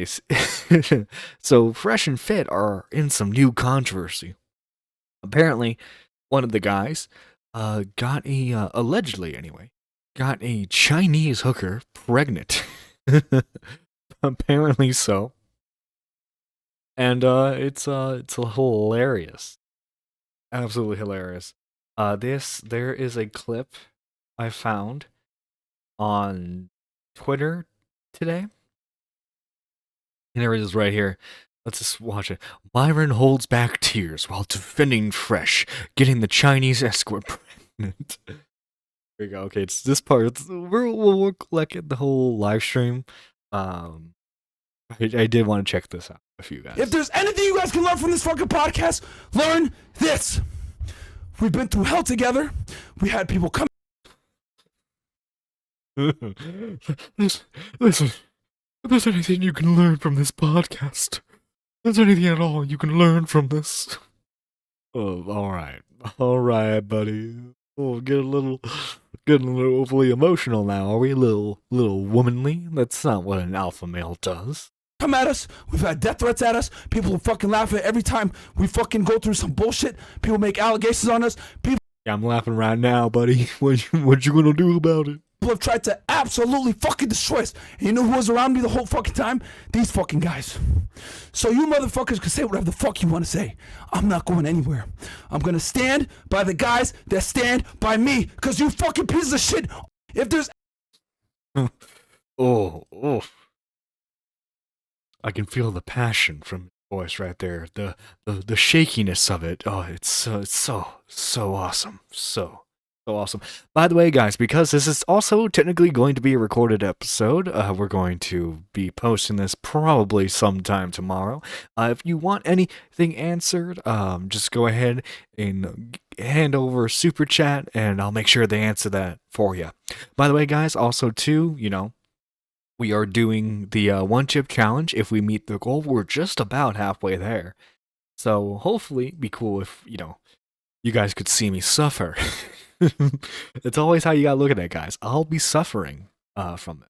anyways, so Fresh and Fit are in some new controversy. Apparently, one of the guys got allegedly anyway, got a Chinese hooker pregnant. Apparently so. And it's hilarious. Absolutely hilarious. There is a clip I found on Twitter today. And there it is right here. Let's just watch it. Myron holds back tears while defending Fresh, getting the Chinese escort pregnant. There you go. Okay, it's this part. We'll look at the whole live stream. I did want to check this out with you guys. If there's anything you guys can learn from this fucking podcast, learn this. We've been through hell together. We had people come. Listen. If there's anything you can learn from this podcast, if there's anything at all you can learn from this. Oh, all right, buddy. Oh, getting a little overly emotional now. Are we a little womanly? That's not what an alpha male does. Come at us. We've had death threats at us. People fucking laugh at every time we fucking go through some bullshit. People make allegations on us. People. Yeah, I'm laughing right now, buddy. What you gonna do about it? Have tried to absolutely fucking destroy us. And you know who was around me the whole fucking time? These fucking guys. So you motherfuckers can say whatever the fuck you want to say. I'm not going anywhere. I'm gonna stand by the guys that stand by me. Cause you fucking pieces of shit. If there's oh. I can feel the passion from his voice right there. The shakiness of it. Oh, it's so awesome. So awesome. By the way, guys, because this is also technically going to be a recorded episode, we're going to be posting this probably sometime tomorrow. If you want anything answered, just go ahead and hand over super chat, and I'll make sure they answer that for you. By the way, guys, also too, we are doing the one chip challenge. If we meet the goal, we're just about halfway there. So hopefully, it'd be cool if you guys could see me suffer. It's always how you gotta look at it, guys. I'll be suffering from it.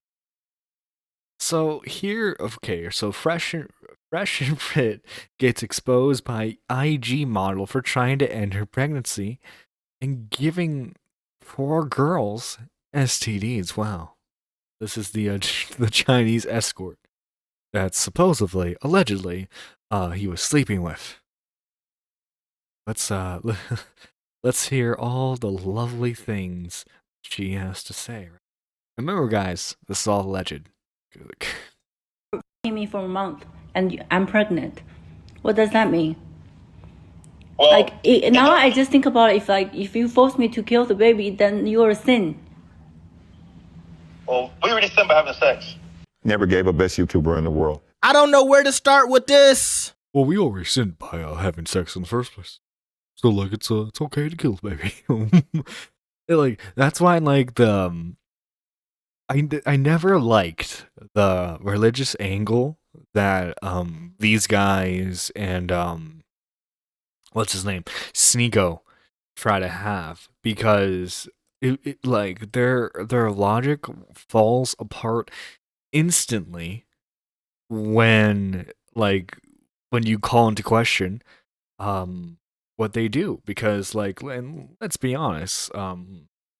So here, okay, so Fresh and Fit gets exposed by IG model for trying to end her pregnancy and giving poor girls STDs. Wow, this is the Chinese escort that supposedly, allegedly, he was sleeping with. Let's hear all the lovely things she has to say. Remember, guys, this is all alleged. Me for a month and I'm pregnant. What does that mean? Well, now I just think about it, if you force me to kill the baby, then you're a sin. Well, we already sinned by having sex. Never gave a best YouTuber in the world. I don't know where to start with this. Well, we already sinned by having sex in the first place. So it's okay to kill the baby. That's why I never liked the religious angle that these guys and what's his name, Sneeko, try to have, because their logic falls apart instantly when you call into question what they do, because and let's be honest,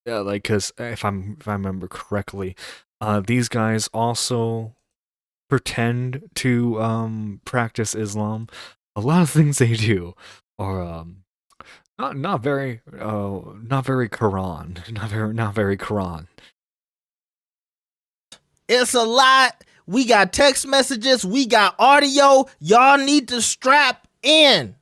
because if I remember correctly, these guys also pretend to practice Islam. A lot of things they do are not very Quran, not very Quran. It's a lot. We got text messages, we got audio. Y'all need to strap in.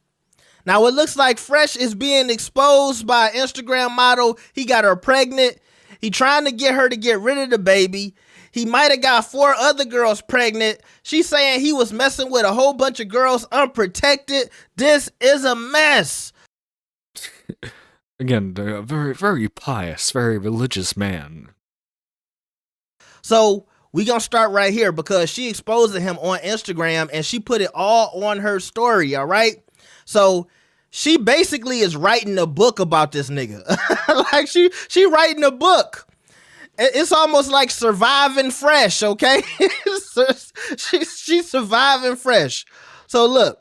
Now, it looks like Fresh is being exposed by an Instagram model. He got her pregnant. He trying to get her to get rid of the baby. He might have got 4 other girls pregnant. She's saying he was messing with a whole bunch of girls unprotected. This is a mess. Again, a very, very pious, very religious man. So we gonna start right here because she exposed him on Instagram and she put it all on her story, all right? So she basically is writing a book about this nigga. She writing a book. It's almost like surviving fresh, okay? She's surviving fresh. So look,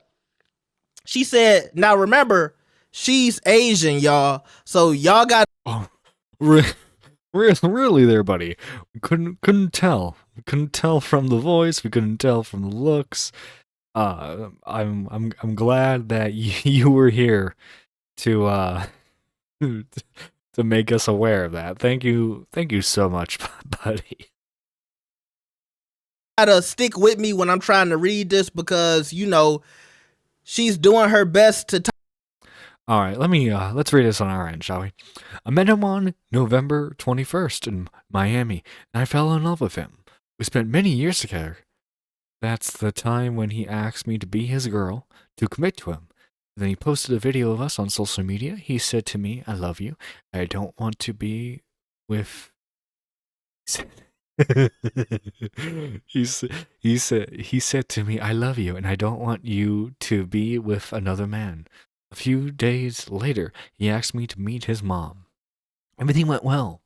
she said, now remember, she's Asian, y'all. So y'all got Oh, really there, buddy. We couldn't tell. We couldn't tell from the voice. We couldn't tell from the looks. I'm glad that you were here to to make us aware of that. Thank you so much, buddy. to stick with me when I'm trying to read this because, you know, she's doing her best to All right, let's read this on our end, shall we? I met him on November 21st in Miami, and I fell in love with him. We spent many years together. That's the time when he asked me to be his girl, to commit to him. Then he posted a video of us on social media. He said to me, I love you. I don't want to be with... he said to me, I love you, and I don't want you to be with another man. A few days later, he asked me to meet his mom. Everything went well.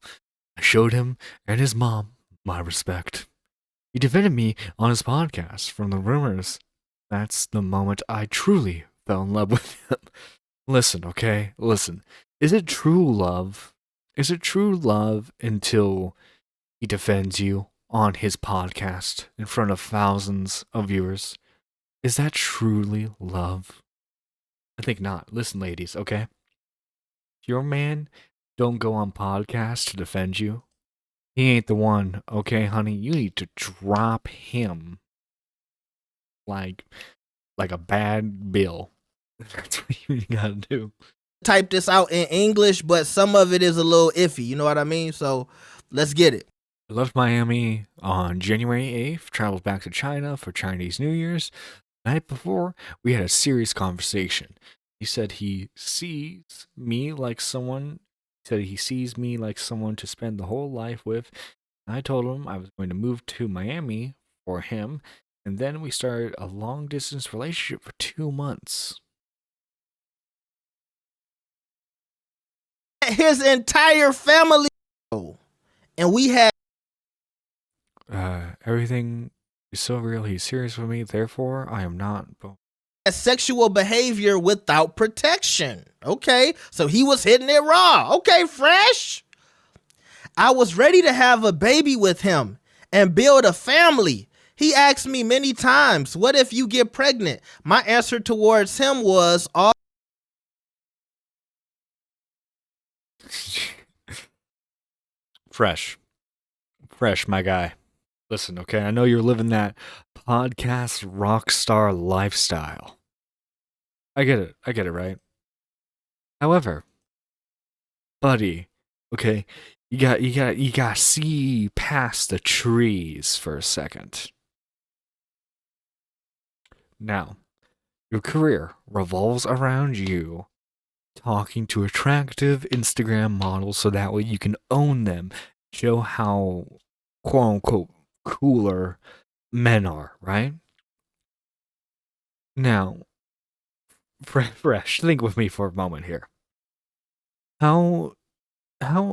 I showed him and his mom my respect. He defended me on his podcast from the rumors. That's the moment I truly fell in love with him. Listen, okay? Listen. Is it true love? Is it true love until he defends you on his podcast in front of thousands of viewers? Is that truly love? I think not. Listen, ladies, okay? If your man don't go on podcast to defend you, he ain't the one, okay, honey? You need to drop him like a bad bill. That's what you gotta do. type this out in English, but some of it is a little iffy. You know what I mean? So let's get it. I left Miami on January 8th, traveled back to China for Chinese New Year's. The night before, we had a serious conversation. He said he sees me like someone to spend the whole life with. I told him I was going to move to Miami for him, and then we started a long distance relationship for 2 months. His entire family, and we had Everything is so real. He's serious with me. Therefore, I am not. sexual behavior without protection. Okay, so he was hitting it raw. Okay, fresh. I was ready to have a baby with him and build a family. He asked me many times, what if you get pregnant? My answer towards him was all. Fresh, my guy. Listen, okay, I know you're living that podcast rock star lifestyle. I get it, right? However, buddy, okay, you got to see past the trees for a second. Now, your career revolves around you talking to attractive Instagram models so that way you can own them, show how quote unquote cooler men are, right? Now, fresh, think with me for a moment here. How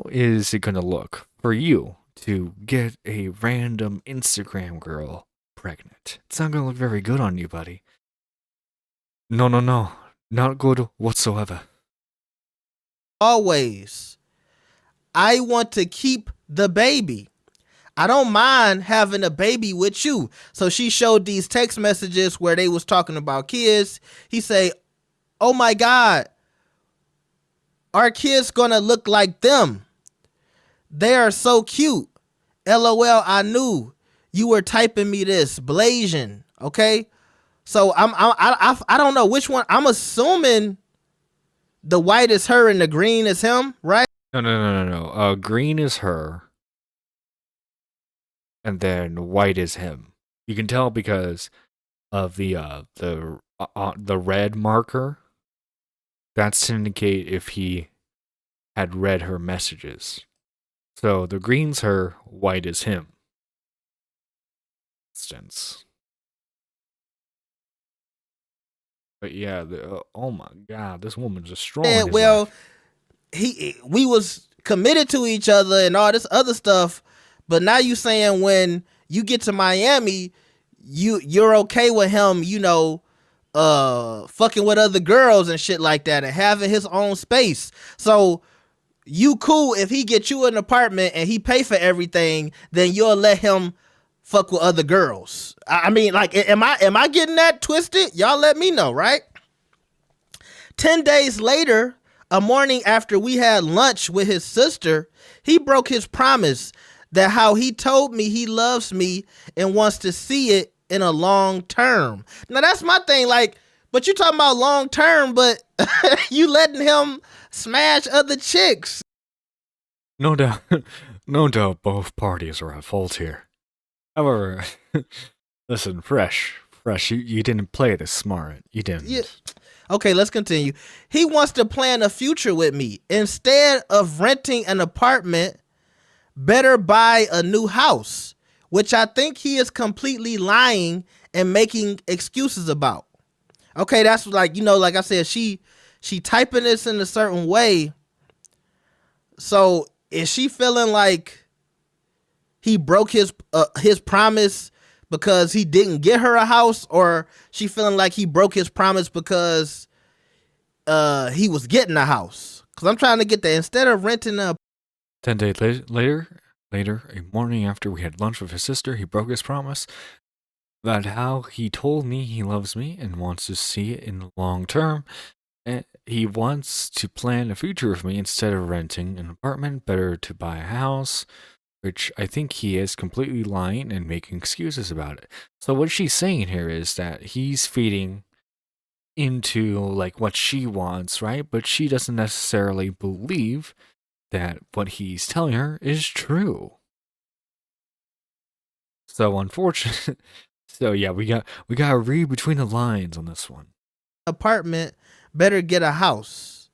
is it gonna look for you to get a random Instagram girl pregnant? It's not gonna look very good on you, buddy. No, not good whatsoever. Always, I want to keep the baby. I don't mind having a baby with you. So she showed these text messages where they was talking about kids. He say, oh my God, our kids gonna look like them. They are so cute. LOL, I knew you were typing me this, blazing. Okay. So I don't know which one. I'm assuming the white is her and the green is him, right? No. Green is her, and then white is him. You can tell because of the red marker. That's to indicate if he had read her messages. So the green's her, white is him. Instance. But yeah, oh my God, this woman's a strong. Well, we was committed to each other and all this other stuff, but now you saying when you get to Miami, you're okay with him, fucking with other girls and shit like that and having his own space. So you cool if he get you an apartment and he pay for everything, then you'll let him fuck with other girls. I mean, like, am I getting that twisted? Y'all let me know, right? 10 days later, a morning after we had lunch with his sister, he broke his promise that how he told me he loves me and wants to see it in a long term. Now that's my thing, like, but you talking about long term, but you letting him smash other chicks. No doubt, no doubt both parties are at fault here. However, listen, Fresh, you didn't play this smart. You didn't. Yeah. Okay, let's continue. He wants to plan a future with me. Instead of renting an apartment, better buy a new house, which I think he is completely lying and making excuses about. Okay, that's like, like I said, she typing this in a certain way. So is she feeling like he broke his promise because he didn't get her a house, or she feeling like he broke his promise because he was getting a house? Because I'm trying to get that. Instead of renting a 10 days later, a morning after we had lunch with his sister, he broke his promise about how he told me he loves me and wants to see it in the long term. And he wants to plan a future with me instead of renting an apartment, better to buy a house, which I think he is completely lying and making excuses about it. So what she's saying here is that he's feeding into like what she wants, right? But she doesn't necessarily believe that what he's telling her is true. So unfortunate. So yeah, we got to read between the lines on this one. apartment, better get a house.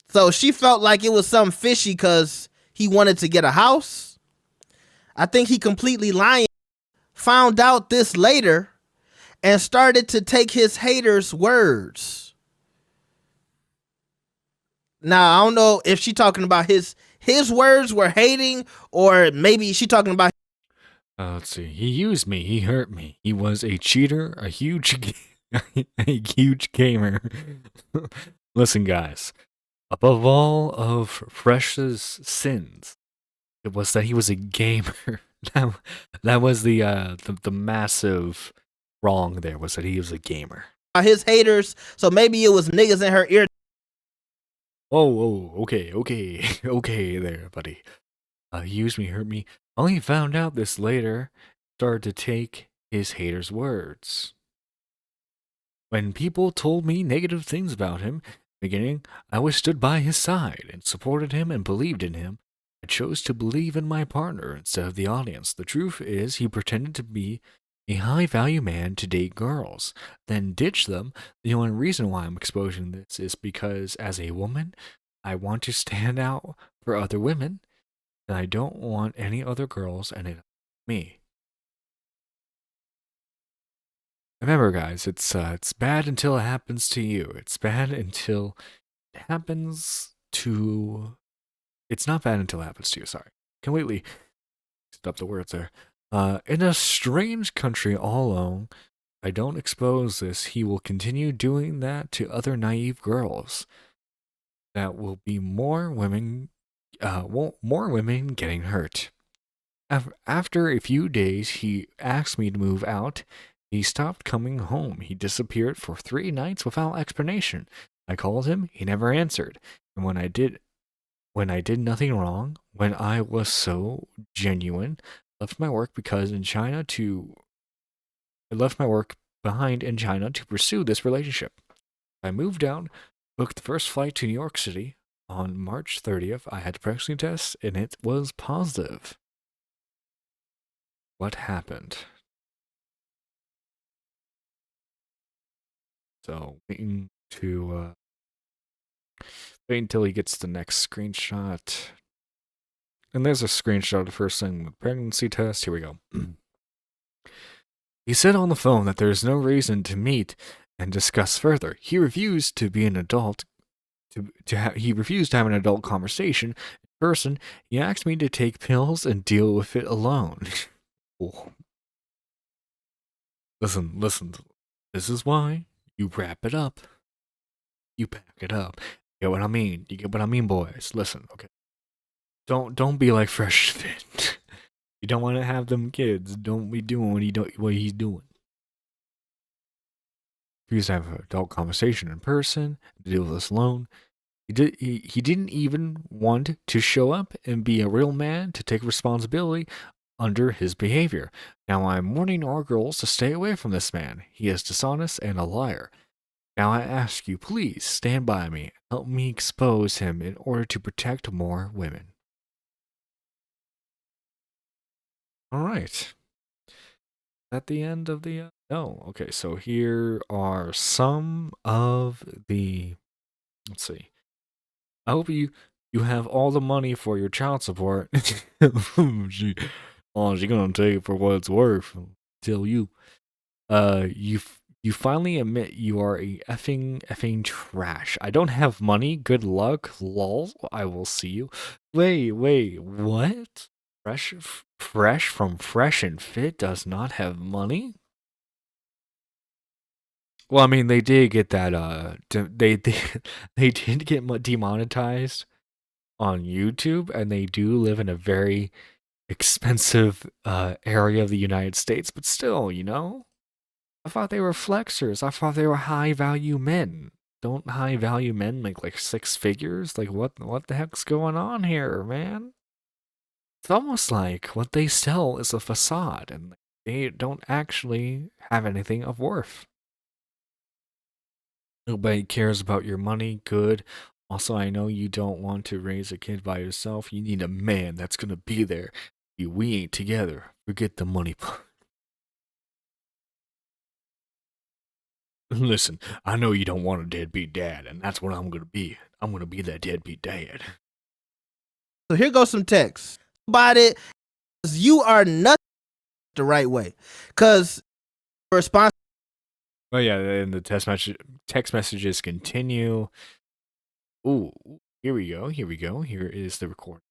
So she felt like it was something fishy because he wanted to get a house. I think he completely lying. Found out this later and started to take his haters' words. Now, I don't know if she talking about his words were hating, or maybe she talking about Let's see. He used me. He hurt me. He was a cheater, a huge gamer. Listen, guys. Above all of Fresh's sins, it was that he was a gamer. that was the massive wrong there, was that he was a gamer. his haters. So maybe it was niggas in her ear. Oh, okay there, buddy. He used me, hurt me. Only found out this later, started to take his haters' words. When people told me negative things about him, in the beginning, I always stood by his side and supported him and believed in him. I chose to believe in my partner instead of the audience. The truth is, he pretended to be a high-value man to date girls, then ditch them. The only reason why I'm exposing this is because, as a woman, I want to stand out for other women, and I don't want any other girls and me. Remember, guys, it's bad until it happens to you. It's bad until it happens to... It's not bad until it happens to you, sorry. Completely mixed up the words there. In a strange country all alone, if I don't expose this, he will continue doing that to other naive girls. That will be more women getting hurt. After a few days, he asked me to move out. He stopped coming home. He disappeared for 3 nights without explanation. I called him. He never answered. And when I did nothing wrong, when I was so genuine, left my work behind in China to pursue this relationship. I moved out, booked the first flight to New York City. On March 30th, I had a pregnancy test, and it was positive. What happened? So, wait until he gets the next screenshot. And there's a screenshot of the first thing with pregnancy test. Here we go. He said on the phone that there is no reason to meet and discuss further. He refused to be an adult he refused to have an adult conversation in person. He asked me to take pills and deal with it alone. Oh. Listen. This is why you wrap it up. You pack it up. You get what I mean? You get what I mean, boys? Listen, okay. Don't be like Fresh Fit. You don't want to have them kids. Don't be doing what he's doing. He used to have an adult conversation in person, to deal with this alone. He didn't even want to show up and be a real man to take responsibility under his behavior. Now I'm warning our girls to stay away from this man. He is dishonest and a liar. Now I ask you, please stand by me. Help me expose him in order to protect more women. All right. At the end of the... No. Okay, so here are some of the... Let's see. I hope you have all the money for your child support. She gonna take it for what it's worth. I'll tell you. You finally admit you are a effing trash. I don't have money. Good luck. Lol. I will see you. Wait, what? Fresh from Fresh and Fit does not have money? Well, I mean, they did get that, they did get demonetized on YouTube, and they do live in a very expensive area of the United States, but still, you know? I thought they were flexers. I thought they were high-value men. Don't high-value men make, like, 6 figures? Like, what the heck's going on here, man? It's almost like what they sell is a facade, and they don't actually have anything of worth. Nobody cares about your money. Good. Also, I know you don't want to raise a kid by yourself. You need a man that's gonna be there. We ain't together. Forget the money part. Listen, I know you don't want a deadbeat dad, and that's what I'm gonna be. I'm gonna be that deadbeat dad. So here goes some text about it. You are not the right way, because response. Oh yeah, and the text messages continue. Ooh, here we go. Here is the recording.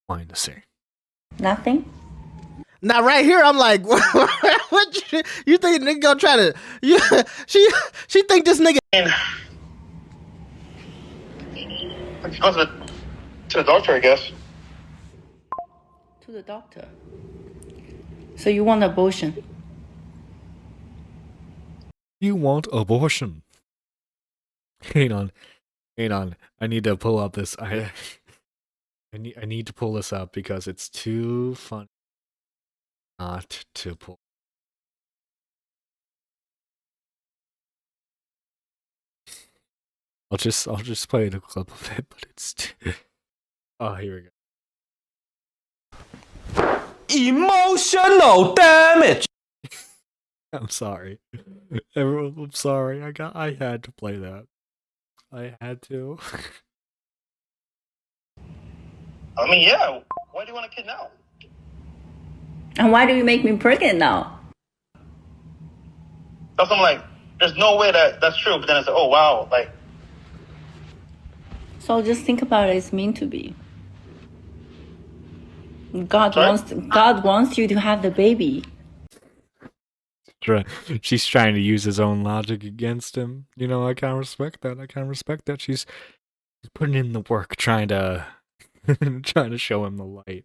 Fine to say. Nothing. Now right here, I'm like, what you think nigga gonna try to? She think this nigga. Go to the doctor, I guess. To the doctor. So you want abortion? You want abortion? Hang on. I need to pull up this. I need to pull this up because it's too funny not to pull. I'll just play the clip of it, but it's oh, here we go. Emotional damage. I'm sorry. Everyone, I'm sorry. I had to play that. I had to. I mean, yeah. Why do you want a kid now? And why do you make me pregnant now? That's I'm like, there's no way that's true. But then it's like, oh wow, like. So just think about it. It's meant to be. God wants you to have the baby. She's trying to use his own logic against him. You know, I can't respect that. She's putting in the work, trying to show him the light.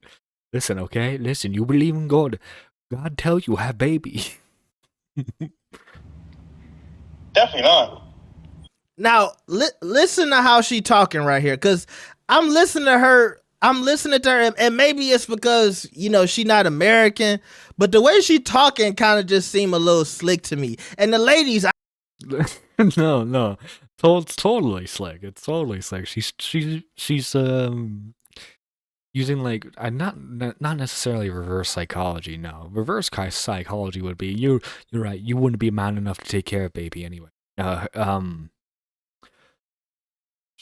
Listen, okay? Listen, you believe in God. God tells you have baby. Definitely not. Now listen to how she talking right here, because I'm listening to her, and maybe it's because, you know, she not American, but the way she talking kind of just seem a little slick to me. And the ladies, no, it's totally slick. It's totally slick. She's using like not necessarily reverse psychology. No, reverse psychology would be you're right. You wouldn't be man enough to take care of baby anyway.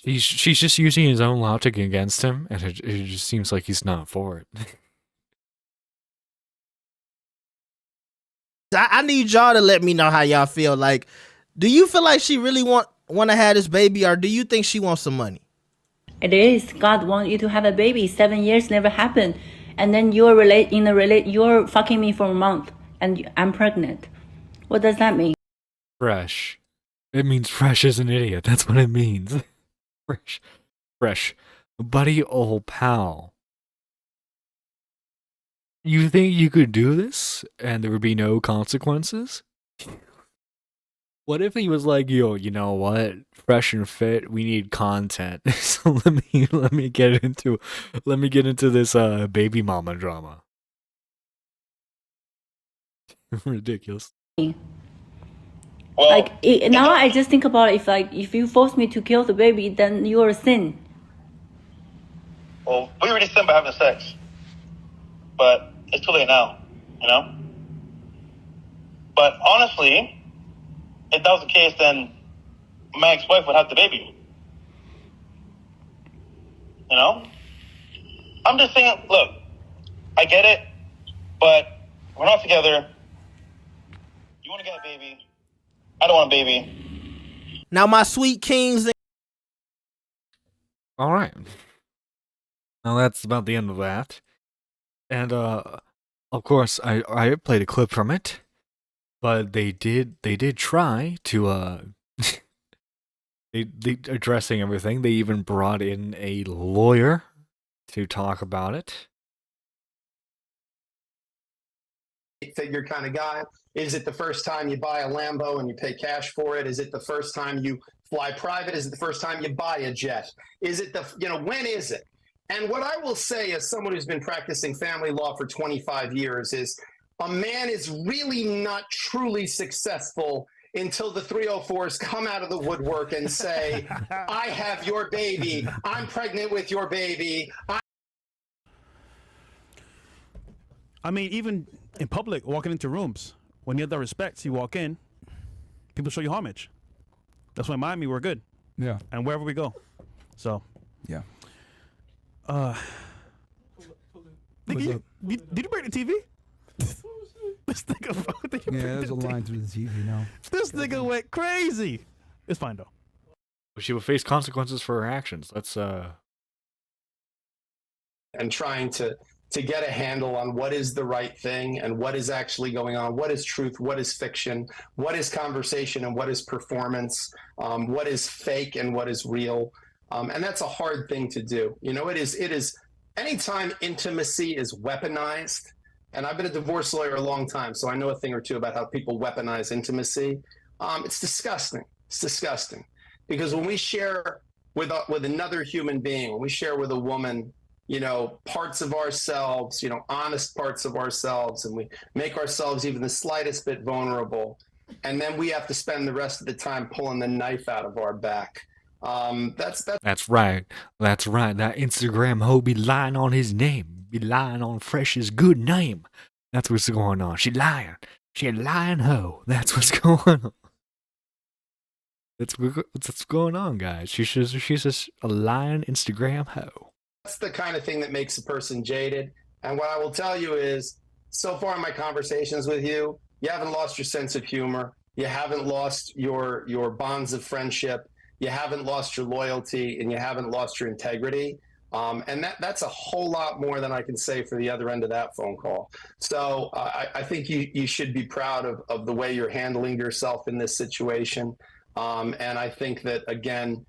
She's just using his own logic against him, and it just seems like he's not for it. I need y'all to let me know how y'all feel. Like, do you feel like she really want want to have this baby, or do you think she wants some money? It is. God want you to have a baby. 7 years never happened, and then you're you're fucking me for a month, and I'm pregnant. What does that mean? Fresh. It means Fresh is an idiot. That's what it means. Fresh. Buddy, old pal. You think you could do this and there would be no consequences? What if he was like, yo, you know what? Fresh and fit, we need content. So let me get into this baby mama drama. Ridiculous. Well, Now I just think about it, if you force me to kill the baby, then you're a sin. well, we already sinned by having sex, but it's too late now, you know? But honestly, if that was the case, then my ex-wife would have the baby. You know? I'm just saying, look, I get it, but we're not together. You want to get a baby. I don't want a baby. Now, my sweet kings. All right. Now that's about the end of that. And of course I played a clip from it, but they did try to they addressing everything. They even brought in a lawyer to talk about it. Figure kind of guy? Is it the first time you buy a Lambo and you pay cash for it? Is it the first time you fly private? Is it the first time you buy a jet? Is it when is it? And what I will say as someone who's been practicing family law for 25 years is a man is really not truly successful until the 304s come out of the woodwork and say, I have your baby. I'm pregnant with your baby. I mean, even in public, walking into rooms, when you have the respect, you walk in, people show you homage. That's why in Miami we're good. Yeah. And wherever we go. So. Yeah. Did you break the TV? This nigga, Yeah, there's a line through the TV now. This nigga went crazy. It's fine though. She will face consequences for her actions. Let's And trying to get a handle on what is the right thing and what is actually going on, what is truth, what is fiction, what is conversation and what is performance, what is fake and what is real. And that's a hard thing to do. You know, it is anytime intimacy is weaponized, and I've been a divorce lawyer a long time, so I know a thing or two about how people weaponize intimacy. It's disgusting. It's disgusting. Because when we share with another human being, when we share with a woman, you know, parts of ourselves, you know, honest parts of ourselves, and we make ourselves even the slightest bit vulnerable, and then we have to spend the rest of the time pulling the knife out of our back. That's right. That's right. That Instagram hoe be lying on his name. Be lying on Fresh's good name. That's what's going on. She lying. She a lying hoe. That's what's going on. That's what's going on, guys. She's just a lying Instagram hoe. That's the kind of thing that makes a person jaded. And what I will tell you is, so far in my conversations with you, you haven't lost your sense of humor. You haven't lost your bonds of friendship. You haven't lost your loyalty, and you haven't lost your integrity. And that's a whole lot more than I can say for the other end of that phone call. So I think you should be proud of the way you're handling yourself in this situation. And I think that, again,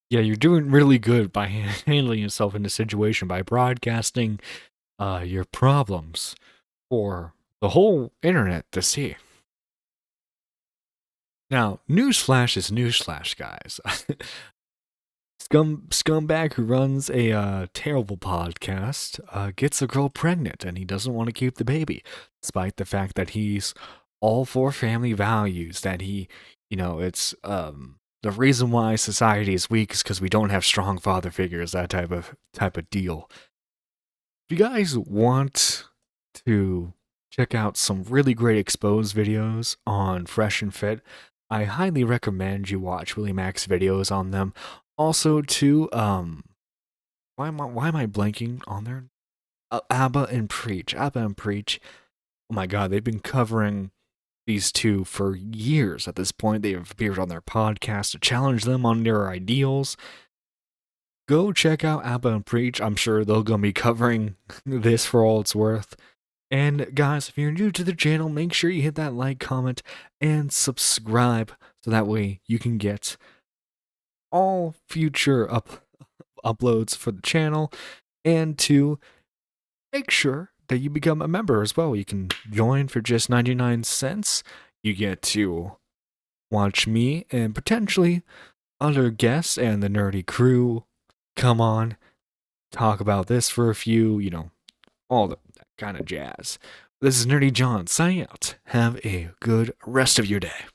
yeah, you're doing really good by handling yourself in this situation by broadcasting your problems for the whole internet to see. Now, newsflash is newsflash, guys. Scumbag who runs a terrible podcast gets a girl pregnant, and he doesn't want to keep the baby, despite the fact that he's all for family values. That he, you know, it's the reason why society is weak is because we don't have strong father figures. That type of deal. If you guys want to check out some really great exposed videos on Fresh and Fit, I highly recommend you watch Willie Mac's videos on them. Also, too, why am I blanking on there? Abba and Preach. Oh my God, they've been covering these two for years at this point. They have appeared on their podcast to challenge them on their ideals. Go check out Abba and Preach. I'm sure they're going to be covering this for all it's worth. And guys, if you're new to the channel, make sure you hit that like, comment, and subscribe so that way you can get all future uploads for the channel, and to make sure that you become a member as well. You can join for just 99 cents. You get to watch me and potentially other guests and the nerdy crew come on, talk about this for a few, all that kind of jazz. This is Nerdy John signing out. Have a good rest of your day.